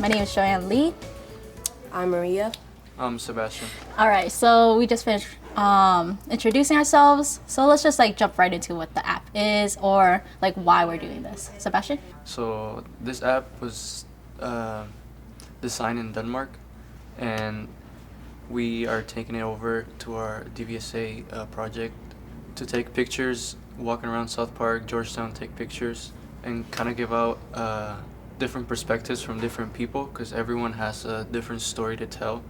My name is Joanne Lee. I'm Maria. I'm Sebastian. All right, so we just finished introducing ourselves. So let's just jump right into what the app is or why we're doing this. Sebastian? So this app was designed in Denmark, and we are taking it over to our DVSA project to take pictures, walking around South Park, Georgetown, take pictures, and kind of give out different perspectives from different people, because everyone has a different story to tell.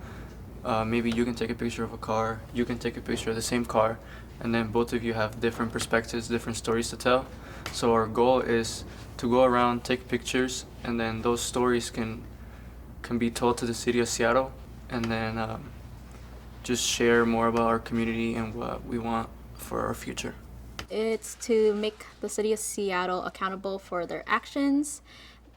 Maybe you can take a picture of a car, you can take a picture of the same car, and then both of you have different perspectives, different stories to tell. So our goal is to go around, take pictures, and then those stories can be told to the city of Seattle, and then just share more about our community and what we want for our future. It's to make the city of Seattle accountable for their actions,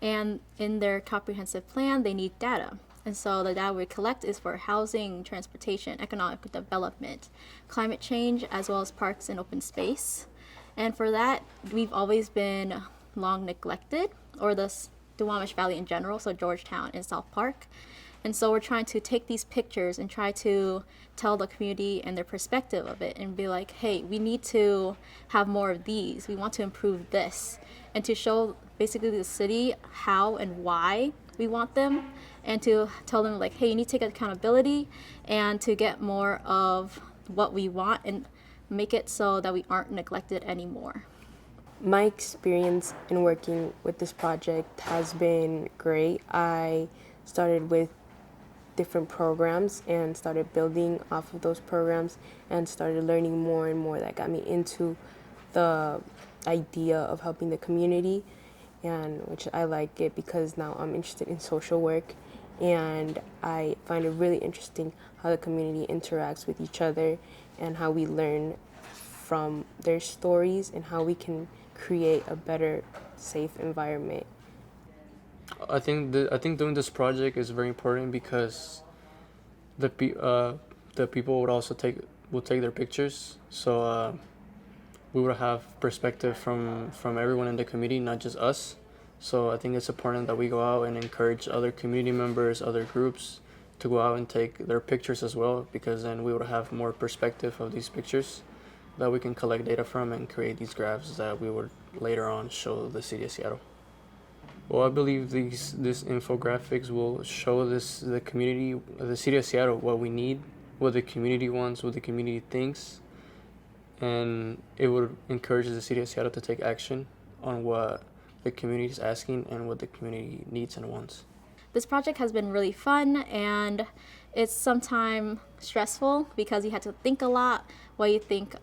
and in their comprehensive plan, they need data. And so the data we collect is for housing, transportation, economic development, climate change, as well as parks and open space. And for that, we've always been long neglected, or the Duwamish Valley in general, so Georgetown and South Park. And so we're trying to take these pictures and try to tell the community and their perspective of it and be like, hey, we need to have more of these. We want to improve this. And to show basically the city how and why we want them, and to tell them hey, you need to take accountability and to get more of what we want and make it so that we aren't neglected anymore. My experience in working with this project has been great. I started with different programs and started building off of those programs and started learning more and more. That got me into the idea of helping the community, and which I like it because now I'm interested in social work, and I find it really interesting how the community interacts with each other and how we learn from their stories and how we can create a better, safe environment. I think doing this project is very important because the people would also take their pictures, so we would have perspective from everyone in the community, not just us. So I think it's important that we go out and encourage other community members, other groups, to go out and take their pictures as well, because then we would have more perspective of these pictures that we can collect data from and create these graphs that we would later on show the city of Seattle. Well, I believe these infographics will show the community, the city of Seattle, what we need, what the community wants, what the community thinks, and it would encourage the city of Seattle to take action on what the community is asking and what the community needs and wants. This project has been really fun, and it's sometimes stressful because you have to think a lot what you think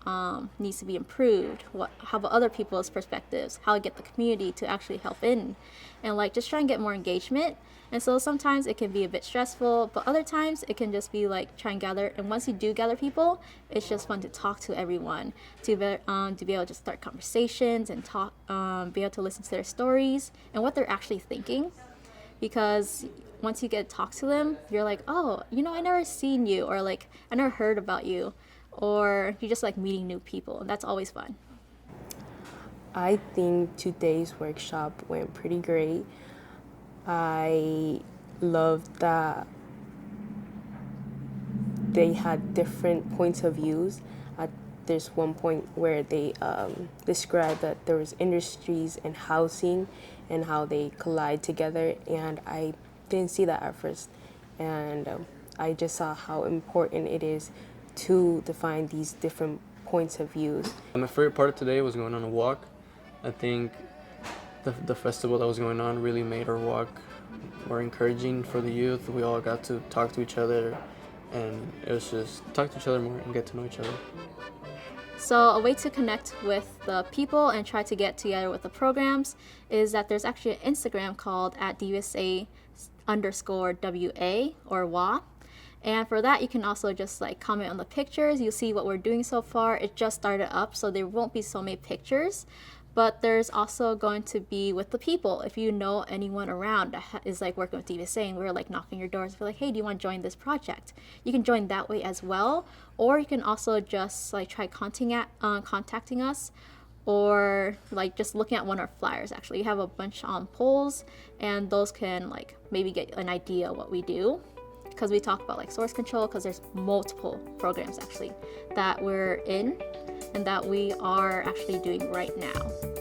needs to be improved, how about other people's perspectives, how to get the community to actually help in, and just try and get more engagement. And so sometimes it can be a bit stressful, but other times it can just be try and gather. And once you do gather people, it's just fun to talk to everyone, to be able to just start conversations and talk, be able to listen to their stories and what they're actually thinking. Because once you get to talk to them, you're like, oh, I never seen you, or I never heard about you, or you just meeting new people, and that's always fun. I think today's workshop went pretty great. I loved that they had different points of views. There's one point where they described that there was industries and housing and how they collide together, and I didn't see that at first. And I just saw how important it is to define these different points of views. My favorite part of today was going on a walk. I think the festival that was going on really made our walk more encouraging for the youth. We all got to talk to each other, and it was just talk to each other more and get to know each other. So a way to connect with the people and try to get together with the programs is that there's actually an Instagram called @DVSA_WA or WA. And for that, you can also just comment on the pictures. You'll see what we're doing so far. It just started up, so there won't be so many pictures. But there's also going to be with the people. If you know anyone around that is working with DVSA and we're knocking your doors, we're hey, do you want to join this project? You can join that way as well. Or you can also just try contacting us or like just looking at one of our flyers. Actually, you have a bunch on polls, and those can like maybe get an idea what we do, because we talk about like source control, because there's multiple programs actually that we're in and that we are actually doing right now.